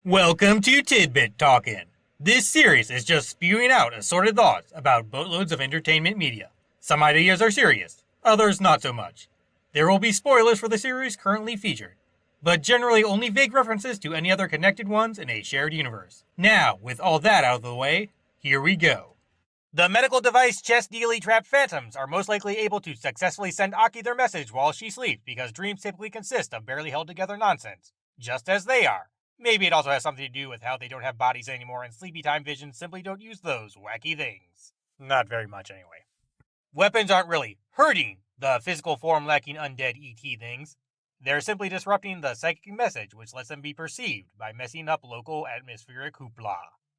Welcome to Tidbit Talkin'. This series is just spewing out assorted thoughts about boatloads of entertainment media. Some ideas are serious, others not so much. There will be spoilers for the series currently featured, but generally only vague references to any other connected ones in a shared universe. Now, with all that out of the way, here we go. The medical device chest dealy trapped phantoms are most likely able to successfully send Aki their message while she sleeps because dreams typically consist of barely held together nonsense, just as they are. Maybe it also has something to do with how they don't have bodies anymore and sleepy time visions simply don't use those wacky things. Not very much anyway. Weapons aren't really hurting the physical form lacking undead ET things. They're simply disrupting the psychic message which lets them be perceived by messing up local atmospheric hoopla.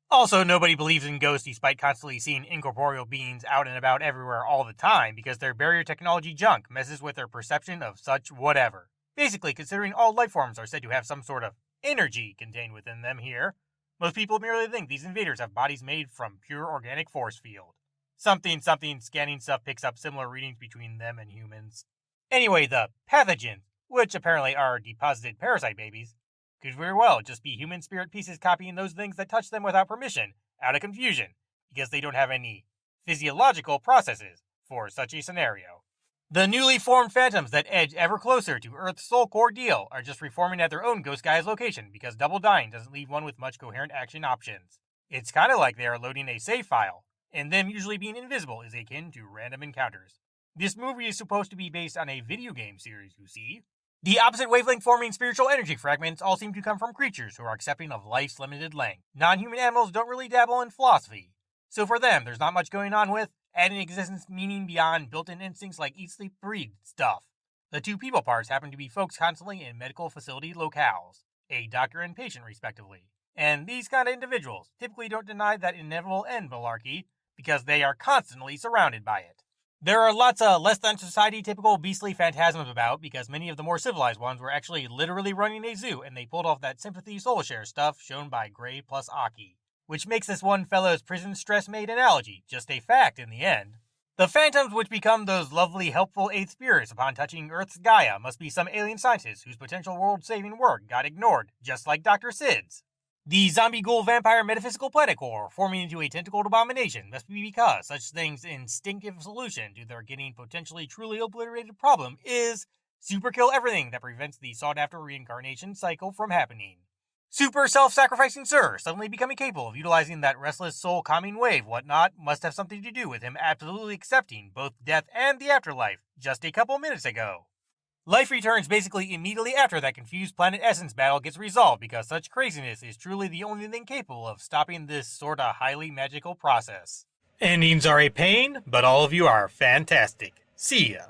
Also, nobody believes in ghosts despite constantly seeing incorporeal beings out and about everywhere all the time because their barrier technology junk messes with their perception of such whatever. Basically, considering all life forms are said to have some sort of energy contained within them here, most people merely think these invaders have bodies made from pure organic force field. Something scanning stuff picks up similar readings between them and humans. Anyway, the pathogens, which apparently are deposited parasite babies, could very well just be human spirit pieces copying those things that touch them without permission, out of confusion, because they don't have any physiological processes for such a scenario. The newly formed phantoms that edge ever closer to Earth's soul core deal are just reforming at their own Ghost Guy's location because double dying doesn't leave one with much coherent action options. It's kind of like they are loading a save file, and them usually being invisible is akin to random encounters. This movie is supposed to be based on a video game series, you see. The opposite wavelength forming spiritual energy fragments all seem to come from creatures who are accepting of life's limited length. Non-human animals don't really dabble in philosophy, so for them there's not much going on with adding existence meaning beyond built-in instincts like eat, sleep, breathe stuff. The two people parts happen to be folks constantly in medical facility locales, a doctor and patient respectively. And these kind of individuals typically don't deny that inevitable end malarkey because they are constantly surrounded by it. There are lots of less than society typical beastly phantasms about because many of the more civilized ones were actually literally running a zoo and they pulled off that sympathy soul share stuff shown by Gray plus Aki, which makes this one fellow's prison stress made analogy just a fact in the end. The phantoms which become those lovely helpful eighth spirits upon touching Earth's Gaia must be some alien scientists whose potential world-saving work got ignored, just like Dr. Sid's. The zombie ghoul vampire metaphysical planet core forming into a tentacled abomination must be because such things' instinctive solution to their getting potentially truly obliterated problem is superkill everything that prevents the sought-after reincarnation cycle from happening. Super self-sacrificing Sir suddenly becoming capable of utilizing that restless soul calming wave whatnot must have something to do with him absolutely accepting both death and the afterlife just a couple minutes ago. Life returns basically immediately after that confused planet essence battle gets resolved because such craziness is truly the only thing capable of stopping this sorta highly magical process. Endings are a pain, but all of you are fantastic. See ya.